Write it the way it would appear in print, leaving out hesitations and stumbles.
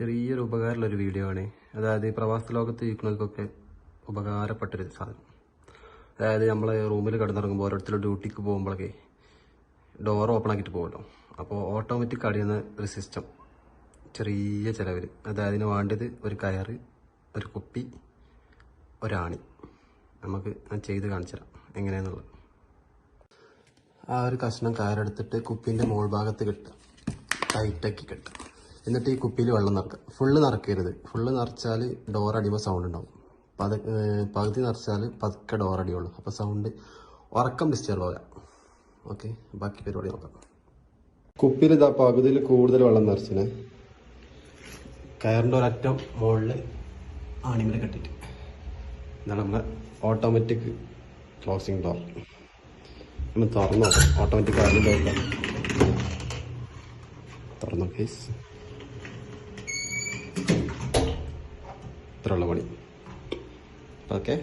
ചെറിയൊരു ഉപകാരമുള്ളൊരു വീഡിയോ ആണ്. അതായത് പ്രവാസ ലോകത്ത് ജീവിക്കുന്നവർക്കൊക്കെ ഉപകാരപ്പെട്ടൊരു സാധനം. അതായത് നമ്മൾ റൂമിൽ കിടന്നിറങ്ങുമ്പോൾ ഓരോരുത്തർ ഡ്യൂട്ടിക്ക് പോകുമ്പോഴൊക്കെ ഡോർ ഓപ്പൺ ആക്കിയിട്ട് പോകുമല്ലോ. അപ്പോൾ ഓട്ടോമാറ്റിക് അടിയുന്ന ഒരു സിസ്റ്റം ചെറിയ ചിലവിൽ. അതായത് അതിന് വേണ്ടത് ഒരു കയറ്, ഒരു കുപ്പി, ഒരാണി. നമുക്ക് ചെയ്ത് കാണിച്ചു തരാം എങ്ങനെയാണെന്നുള്ളത്. ആ ഒരു കഷ്ണം കയറെടുത്തിട്ട് കുപ്പീൻ്റെ മോൾ ഭാഗത്ത് കെട്ടുക, ടൈറ്റാക്കി കെട്ടുക. എന്നിട്ട് ഈ കുപ്പിയിൽ വെള്ളം നിറക്കുക. ഫുള്ള് നിറക്കരുത്. ഫുള്ള് നിറച്ചാൽ ഡോർ അടിയുമ്പോൾ സൗണ്ട് ഉണ്ടാവും. പകുതി നിറച്ചാൽ പതുക്കെ ഡോർ അടിയുള്ളൂ. അപ്പോൾ സൗണ്ട് ഉറക്കം ഡിസ്റ്റർബ് ആവില്ല. ഓക്കെ, ബാക്കി പരിപാടി നോക്കാം. കുപ്പിയിൽ ഇതാ പകുതിയിൽ കൂടുതൽ വെള്ളം നിറച്ചിന് കയറിൻ്റെ ഒരറ്റം മുകളിൽ ആണിമേൽ കെട്ടിയിട്ട് ഇതാണ് നമ്മളെ ഓട്ടോമാറ്റിക് ക്ലോസിങ് ഡോർ. നമ്മൾ തുറന്നു നോക്കാം. ഓട്ടോമാറ്റിക് ആയാലും ഡോർ തുറന്നു പ്ലീസ്. ഇത്രയുള്ള പണി. ഓക്കെ.